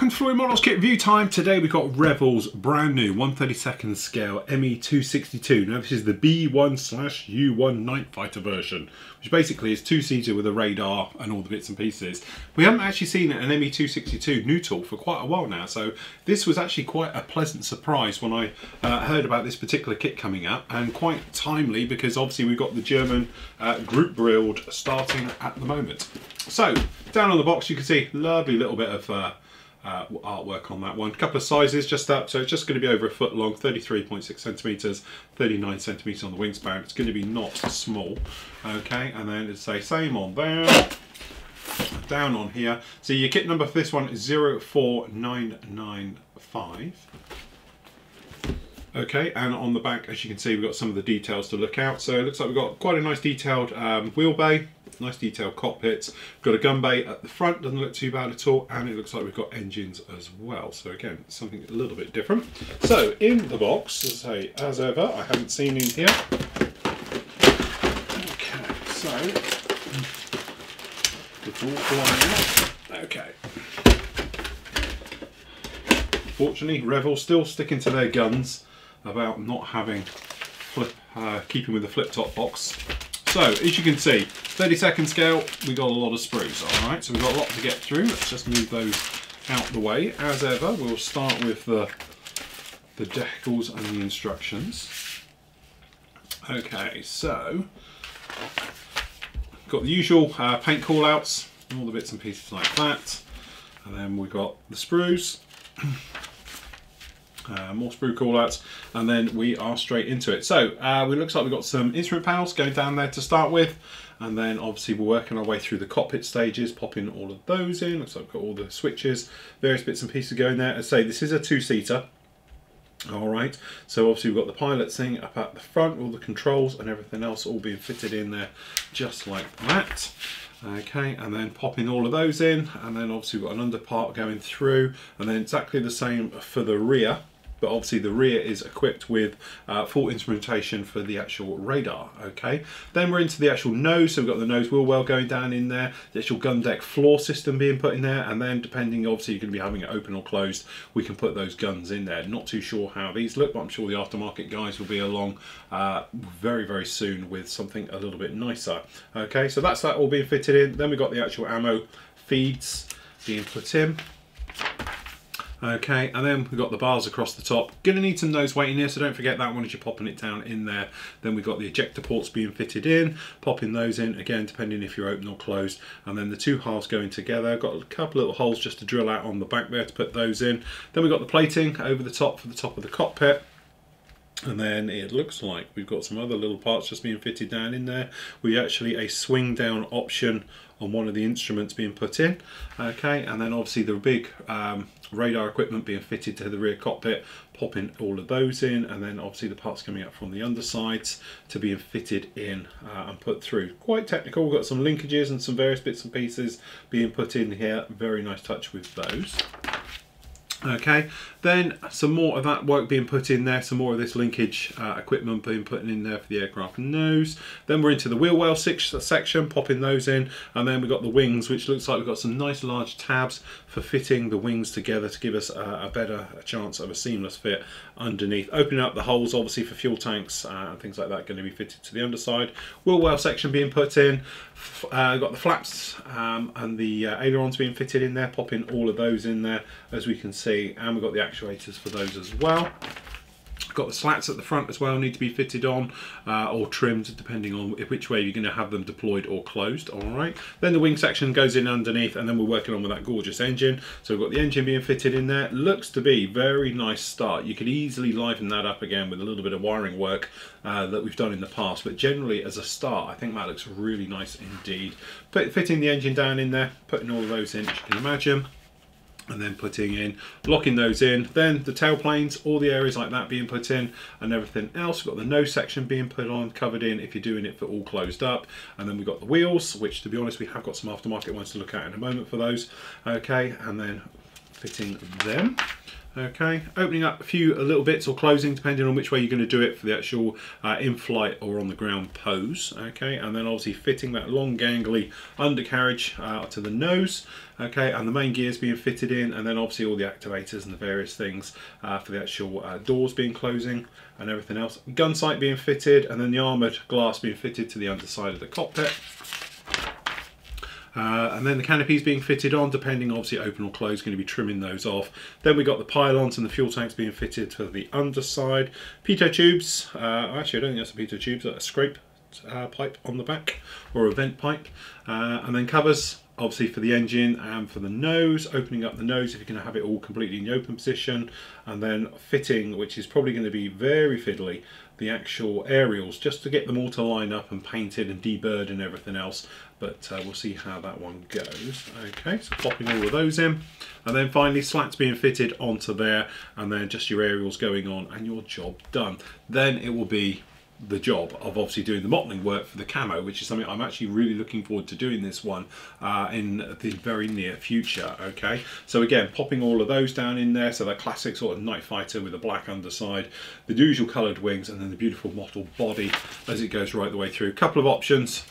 welcome to Floyd Models Kit Review time. Today we've got Revell's brand new 1/32 scale Me262. Now this is the B-1/U-1 night fighter version, which basically is two-seater with a radar and all the bits and pieces. We haven't actually seen an Me262 neutral for quite a while now, so this was actually quite a pleasant surprise when I heard about this particular kit coming up, and quite timely because obviously we've got the German group build starting at the moment. So down on the box you can see lovely little bit of artwork on that one. A couple of sizes just up, so it's just going to be over a foot long, 33.6 centimeters, 39 centimeters on the wingspan. It's going to be not small. Okay, and then it's the same on there, down on here. So your kit number for this one is 04995. Okay, and on the back, as you can see, we've got some of the details to look out. So it looks like we've got quite a nice detailed wheel bay, nice detailed cockpits. We've got a gun bay at the front, doesn't look too bad at all, and it looks like we've got engines as well. So again, something a little bit different. So in the box, as I say, as ever, I haven't seen in here. Okay, so it's all flying out. Okay. Fortunately, Revell still sticking to their guns about not having keeping with the flip top box. So as you can see, 32nd scale, we got a lot of sprues. All right, so we've got a lot to get through. Let's just move those out the way. As ever, we'll start with the decals and the instructions. Okay, so got the usual paint call outs, all the bits and pieces like that, and then we've got the sprues. More sprue callouts, and then we are straight into it. So it looks like we've got some instrument panels going down there to start with, and then obviously we're working our way through the cockpit stages, popping all of those in. Looks like we've got all the switches, various bits and pieces going there. As I say, this is a two-seater. All right, so obviously we've got the pilot thing up at the front, all the controls and everything else all being fitted in there just like that. Okay, and then popping all of those in, and then obviously we've got an under part going through, and then exactly the same for the rear. But obviously the rear is equipped with full instrumentation for the actual radar. Okay, then we're into the actual nose, so we've got the nose wheel well going down in there, the actual gun deck floor system being put in there, and then depending, obviously you're going to be having it open or closed, we can put those guns in there. Not too sure how these look, but I'm sure the aftermarket guys will be along very, very soon with something a little bit nicer. Okay, so that's that all being fitted in. Then we've got the actual ammo feeds being put in. Okay, and then we've got the bars across the top. Gonna need some nose weight in here, so don't forget that one as you're popping it down in there. Then we've got the ejector ports being fitted in, popping those in, again, depending if you're open or closed. And then the two halves going together. Got a couple little holes just to drill out on the back there to put those in. Then we've got the plating over the top for the top of the cockpit. And then it looks like we've got some other little parts just being fitted down in there. We actually a swing down option on one of the instruments being put in. Okay, and then obviously the big radar equipment being fitted to the rear cockpit, popping all of those in, and then obviously the parts coming up from the undersides to being fitted in and put through. Quite technical. We've got some linkages and some various bits and pieces being put in here. Very nice touch with those. Okay, then some more of that work being put in there, some more of this linkage equipment being put in there for the aircraft nose. Then we're into the wheel well section, popping those in, and then we've got the wings, which looks like we've got some nice large tabs for fitting the wings together to give us a better chance of a seamless fit underneath. Opening up the holes, obviously for fuel tanks and things like that, going to be fitted to the underside. Wheel well section being put in. Got the flaps and the ailerons being fitted in there, popping all of those in there as we can see, and we've got the actuators for those as well. Got the slats at the front as well, need to be fitted on or trimmed depending on which way you're going to have them deployed or closed. All right, then the wing section goes in underneath, and then we're working on with that gorgeous engine. So we've got the engine being fitted in there. Looks to be very nice start. You could easily liven that up again with a little bit of wiring work that we've done in the past, but generally as a start I think that looks really nice indeed. Fitting the engine down in there, putting all of those in, as you can imagine, and then putting in, locking those in. Then the tailplanes, all the areas like that being put in, and everything else. We've got the nose section being put on, covered in if you're doing it for all closed up. And then we've got the wheels, which to be honest we have got some aftermarket ones to look at in a moment for those. Okay, and then fitting them. Okay, opening up a little bits or closing depending on which way you're going to do it for the actual in-flight or on the ground pose. Okay, and then obviously fitting that long gangly undercarriage to the nose. Okay, and the main gears being fitted in, and then obviously all the activators and the various things for the actual doors being closing and everything else. Gun sight being fitted, and then the armoured glass being fitted to the underside of the cockpit. And then the canopies being fitted on, depending obviously open or closed, going to be trimming those off. Then we got the pylons and the fuel tanks being fitted to the underside. Pitot tubes, actually I don't think that's a pitot tube, that's a scrape pipe on the back, or a vent pipe. And then covers, obviously for the engine and for the nose, opening up the nose if you're going to have it all completely in the open position, and then fitting, which is probably going to be very fiddly, the actual aerials, just to get them all to line up and painted and deburred and everything else, but we'll see how that one goes. Okay, so popping all of those in, and then finally slats being fitted onto there, and then just your aerials going on and your job done. Then it will be the job of obviously doing the mottling work for the camo, which is something I'm actually really looking forward to doing this one in the very near future. Okay, so again, popping all of those down in there, so the classic sort of night fighter with a black underside, the usual coloured wings, and then the beautiful mottled body as it goes right the way through. Couple of options,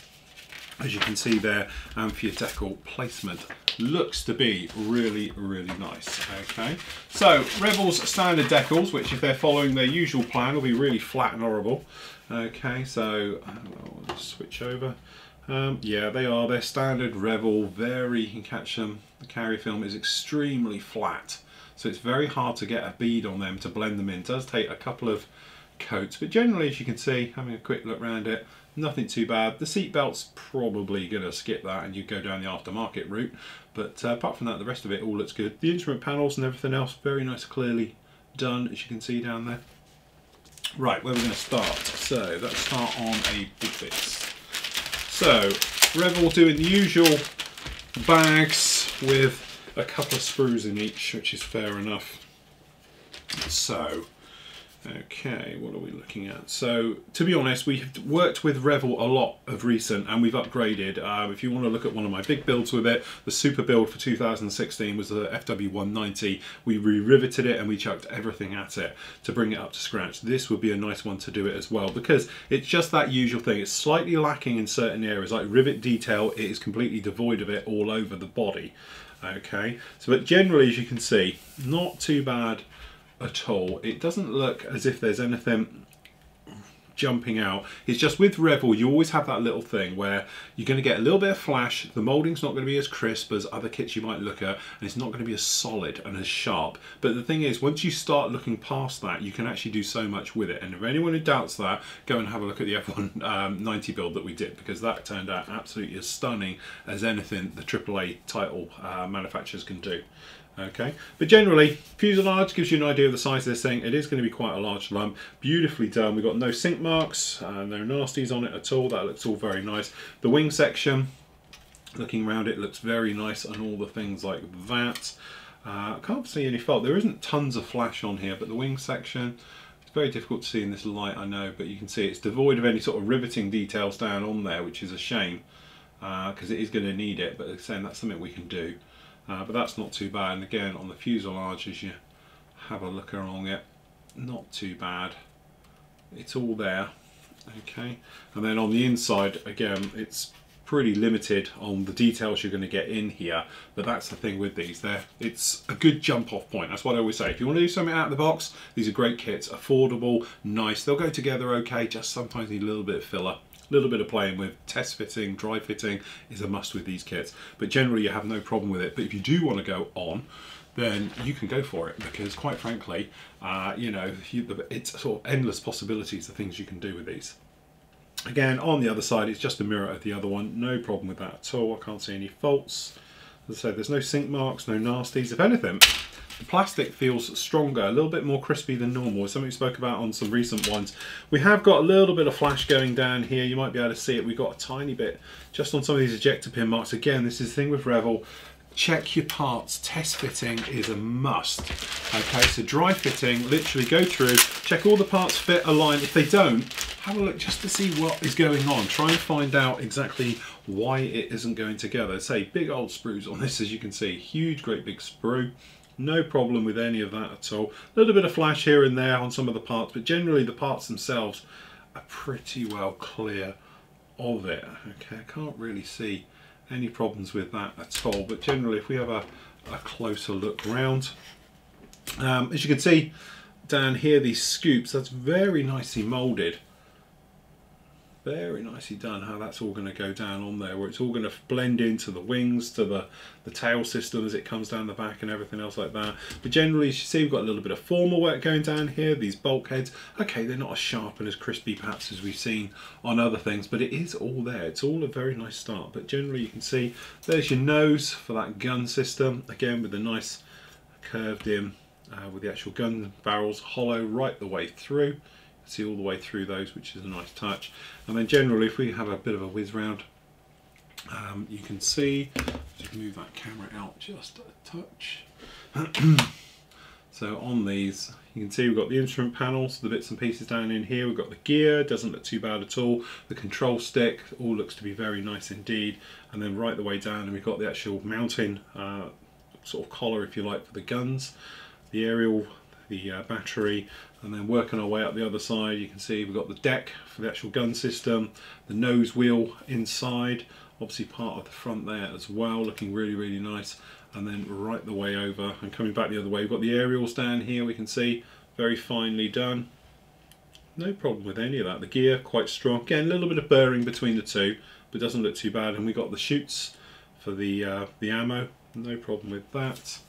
as you can see there, and for your decal placement. Looks to be really, really nice. Okay, so Revell's standard decals, which if they're following their usual plan will be really flat and horrible. Okay, so I'll just switch over. Yeah, they're standard Revell, you can catch them. The carrier film is extremely flat, so it's very hard to get a bead on them to blend them in. It does take a couple of coats, but generally, as you can see, having a quick look around it, nothing too bad. The seat belt's probably going to skip that and you go down the aftermarket route, but apart from that, the rest of it all looks good. The instrument panels and everything else, very nice, clearly done, as you can see down there. Right, where we're going to start. So let's start on a big bits. So Revell doing the usual bags with a couple of sprues in each, which is fair enough. So okay, what are we looking at? So, to be honest, we've worked with Revell a lot of recent, and we've upgraded. If you want to look at one of my big builds with it, the super build for 2016 was the FW190. We re-riveted it and we chucked everything at it to bring it up to scratch. This would be a nice one to do it as well, because it's just that usual thing. It's slightly lacking in certain areas, like rivet detail. It is completely devoid of it all over the body. Okay, so but generally, as you can see, not too bad at all. It doesn't look as if there's anything jumping out. It's just with Revell, you always have that little thing where you're going to get a little bit of flash. The moulding's not going to be as crisp as other kits you might look at, and it's not going to be as solid and as sharp. But the thing is, once you start looking past that, you can actually do so much with it. And if anyone who doubts that, go and have a look at the F190 build that we did, because that turned out absolutely as stunning as anything the AAA title manufacturers can do. Okay, but generally, fuselage gives you an idea of the size of this thing. It is going to be quite a large lump, beautifully done. We've got no sink marks, no nasties on it at all. That looks all very nice. The wing section, looking around it, looks very nice, and all the things like that. I can't see any fault. There isn't tons of flash on here, but the wing section, it's very difficult to see in this light, I know, but you can see it's devoid of any sort of riveting details down on there, which is a shame, because it is going to need it, but saying that's something we can do. But that's not too bad, and again on the fuselage, as you have a look along it, not too bad. It's all there. Okay, and then on the inside, again, it's pretty limited on the details you're going to get in here, but that's the thing with these. It's a good jump off point. That's what I always say. If you want to do something out of the box, these are great kits, affordable, nice. They'll go together okay, just sometimes need a little bit of filler. A little bit of playing with. Test fitting, dry fitting is a must with these kits, but generally you have no problem with it. But if you do want to go on, then you can go for it, because quite frankly, you know, it's sort of endless possibilities of things you can do with these. Again, on the other side, it's just a mirror of the other one. No problem with that at all. I can't see any faults. As I said, there's no sink marks, no nasties. If anything, the plastic feels stronger, a little bit more crispy than normal. It's something we spoke about on some recent ones. We have got a little bit of flash going down here. You might be able to see it. We've got a tiny bit just on some of these ejector pin marks. Again, this is the thing with Revell. Check your parts. Test fitting is a must. Okay, so dry fitting, literally go through, check all the parts fit, align. If they don't, have a look just to see what is going on. Try and find out exactly why it isn't going together. Say, big old sprues on this, as you can see. Huge, great big sprue. No problem with any of that at all. A little bit of flash here and there on some of the parts, but generally the parts themselves are pretty well clear of it. Okay, I can't really see any problems with that at all, but generally if we have a closer look round, as you can see down here, these scoops, that's very nicely moulded. Very nicely done how that's all going to go down on there, where it's all going to blend into the wings, to the tail system as it comes down the back and everything else like that. But generally, as you see, we've got a little bit of formal work going down here, these bulkheads. Okay, they're not as sharp and as crispy perhaps as we've seen on other things, but it is all there. It's all a very nice start. But generally you can see there's your nose for that gun system, again with the nice curved in, with the actual gun barrels hollow right the way through. See all the way through those, which is a nice touch. And then generally if we have a bit of a whiz round, you can see, just move that camera out just a touch. So on these you can see we've got the instrument panels, the bits and pieces down in here, we've got the gear, doesn't look too bad at all, the control stick, all looks to be very nice indeed, and then right the way down and we've got the actual mounting sort of collar if you like for the guns, the aerial, the battery, and then working our way up the other side you can see we've got the deck for the actual gun system, the nose wheel inside, obviously part of the front there as well, looking really nice, and then right the way over and coming back the other way we've got the aerials down here, we can see very finely done, no problem with any of that. The gear quite strong, again a little bit of burring between the two but doesn't look too bad, and we got the chutes for the ammo, no problem with that.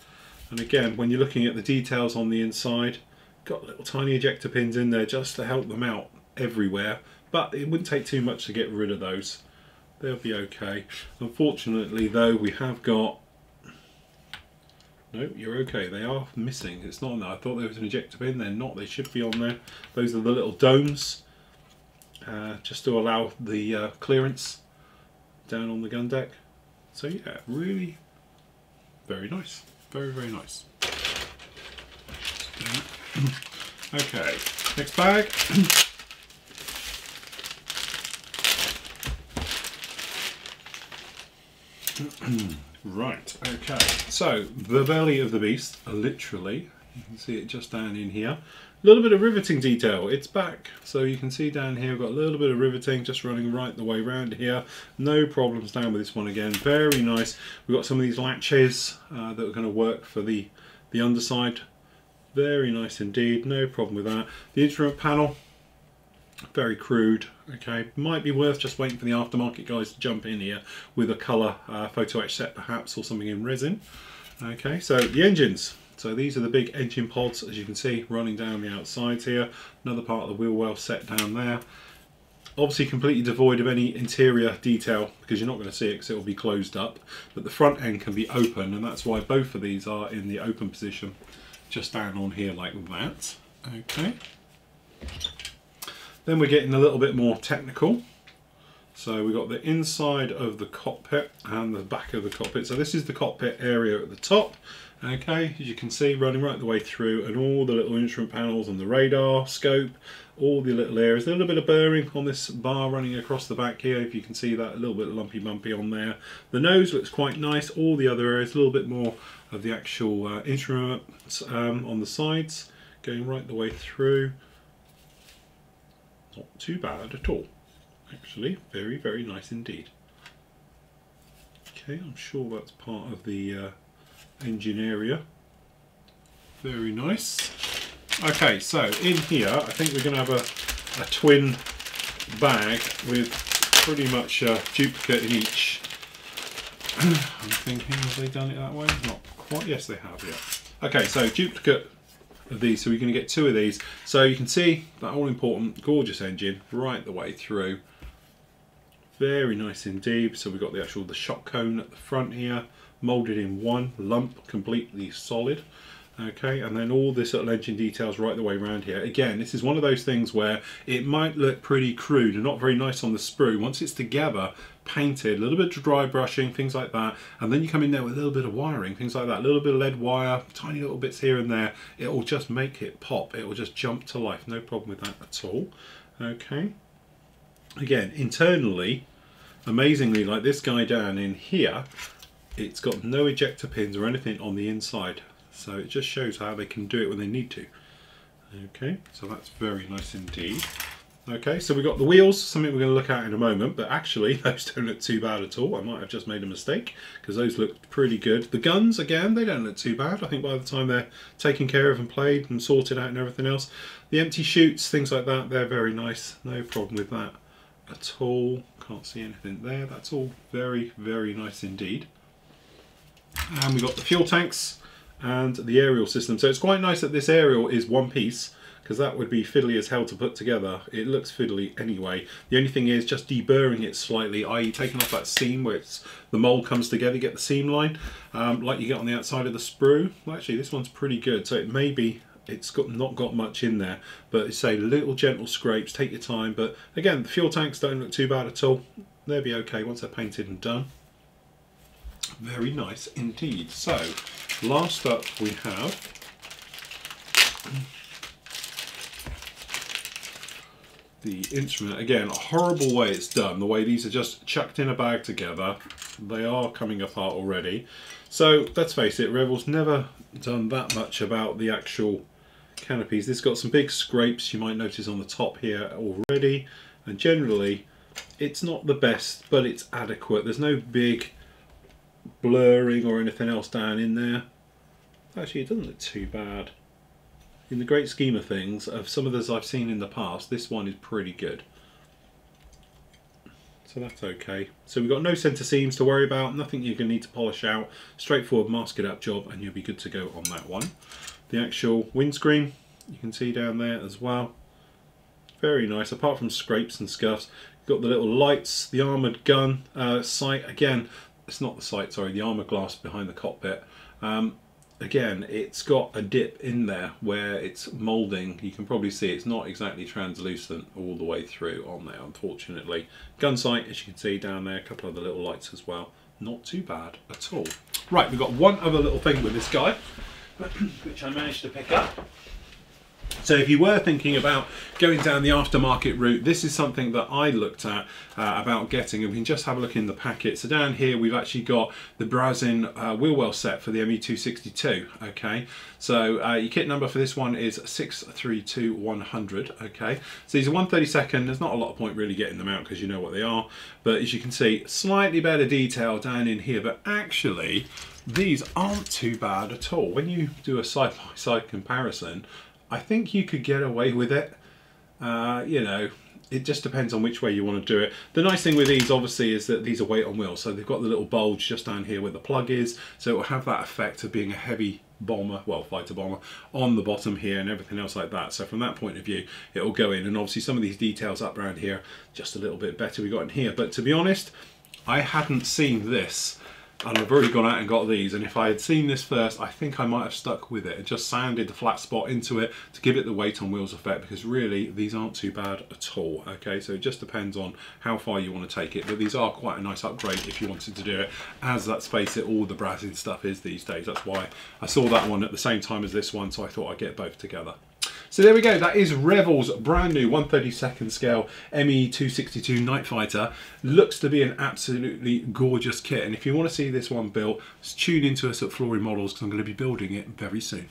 And again, when you're looking at the details on the inside, got little tiny ejector pins in there just to help them out everywhere, but it wouldn't take too much to get rid of those. They'll be okay. Unfortunately though, we have got, no, you're okay, they are missing, it's not on there. I thought there was an ejector pin, they're not, they should be on there. Those are the little domes, just to allow the clearance down on the gun deck. So yeah, really very nice. Very nice. Okay, next bag. Right, okay, so the belly of the beast, literally, you can see it just down in here. A little bit of riveting detail, it's back, so you can see down here we've got a little bit of riveting just running right the way around here. No problems down with this one again, very nice. We've got some of these latches that are going to work for the underside. Very nice indeed, no problem with that. The instrument panel, very crude, okay. Might be worth just waiting for the aftermarket guys to jump in here with a colour photo etch set perhaps, or something in resin. Okay, so the engines. So these are the big engine pods, as you can see, running down the outsides here. Another part of the wheel well set down there. Obviously completely devoid of any interior detail because you're not going to see it because it will be closed up. But the front end can be open, and that's why both of these are in the open position, just down on here like that. Okay. Then we're getting a little bit more technical. So we've got the inside of the cockpit and the back of the cockpit. So this is the cockpit area at the top. Okay, as you can see, running right the way through, and all the little instrument panels and the radar, scope, all the little areas. A little bit of burring on this bar running across the back here, if you can see that, a little bit lumpy bumpy on there. The nose looks quite nice, all the other areas, a little bit more of the actual instruments on the sides, going right the way through. Not too bad at all, actually, very nice indeed. Okay, I'm sure that's part of the engine area. Very nice. Okay, so in here I think we're going to have a twin bag with pretty much a duplicate in each. I'm thinking, have they done it that way? Not quite. Yes, they have, yeah. Okay, so duplicate of these, so we're going to get two of these. So you can see that all important, gorgeous engine right the way through. Very nice indeed. So we've got the shock cone at the front here, moulded in one lump, completely solid. Okay, and then all this little engine details right the way around here. Again, this is one of those things where it might look pretty crude and not very nice on the sprue. Once it's together, painted, a little bit of dry brushing, things like that, and then you come in there with a little bit of wiring, things like that, a little bit of lead wire, tiny little bits here and there, it will just make it pop, it will just jump to life, no problem with that at all. Okay, again, internally, amazingly, like this guy down in here, it's got no ejector pins or anything on the inside. So it just shows how they can do it when they need to. Okay, so that's very nice indeed. Okay, so we've got the wheels, something we're going to look at in a moment, but actually those don't look too bad at all. I might have just made a mistake because those look pretty good. The guns, again, they don't look too bad. I think by the time they're taken care of and played and sorted out and everything else. The empty chutes, things like that, they're very nice. No problem with that at all. Can't see anything there. That's all very, very nice indeed. And we've got the fuel tanks and the aerial system. So it's quite nice that this aerial is one piece, because that would be fiddly as hell to put together. It looks fiddly anyway. The only thing is just deburring it slightly, i.e. taking off that seam where the mould comes together, you get the seam line, like you get on the outside of the sprue. Well, actually this one's pretty good, so it may be, it's not got much in there, but it's a little gentle scrapes, take your time. But again, the fuel tanks don't look too bad at all. They'll be okay once they're painted and done. Very nice indeed. So, last up we have the instrument. Again, a horrible way it's done, the way these are just chucked in a bag together. They are coming apart already. So let's face it, Revell's never done that much about the actual canopies. This has got some big scrapes you might notice on the top here already, and generally it's not the best, but it's adequate. There's no big blurring or anything else down in there. Actually, it doesn't look too bad. In the great scheme of things, of some of those I've seen in the past, this one is pretty good. So that's okay. So we've got no centre seams to worry about, nothing you're going to need to polish out. Straightforward mask it up job and you'll be good to go on that one. The actual windscreen, you can see down there as well. Very nice, apart from scrapes and scuffs. Got the little lights, the armoured gun sight. Again, it's not the sight, sorry, the armoured glass behind the cockpit. Again, it's got a dip in there where it's moulding. You can probably see it's not exactly translucent all the way through on there, unfortunately. Gun sight, as you can see down there, a couple of the little lights as well. Not too bad at all. Right, we've got one other little thing with this guy, which I managed to pick up. So if you were thinking about going down the aftermarket route, this is something that I looked at about getting, and we can just have a look in the packet. So down here we've actually got the Brazin wheel well set for the Me262. Okay, so your kit number for this one is 632100. Okay, so these are 132nd. There's not a lot of point really getting them out because you know what they are, but as you can see, slightly better detail down in here, but actually these aren't too bad at all. When you do a side-by-side comparison, I think you could get away with it. You know, it just depends on which way you want to do it. The nice thing with these obviously is that these are weight on wheels, so they've got the little bulge just down here where the plug is, so it will have that effect of being a heavy bomber, well, fighter bomber, on the bottom here and everything else like that. So from that point of view, it will go in, and obviously some of these details up around here just a little bit better we got in here. But to be honest, I hadn't seen this, and I've already gone out and got these, and if I had seen this first, I think I might have stuck with it. It just sanded the flat spot into it to give it the weight on wheels effect, because really these aren't too bad at all. Okay, so it just depends on how far you want to take it, but these are quite a nice upgrade if you wanted to do it, as let's face it, all the Brazin stuff is these days. That's why I saw that one at the same time as this one, so I thought I'd get both together. So there we go, that is Revell's brand new 1/32 scale Me262 Night Fighter. Looks to be an absolutely gorgeous kit, and if you want to see this one built, tune into us at Flory Models because I'm going to be building it very soon.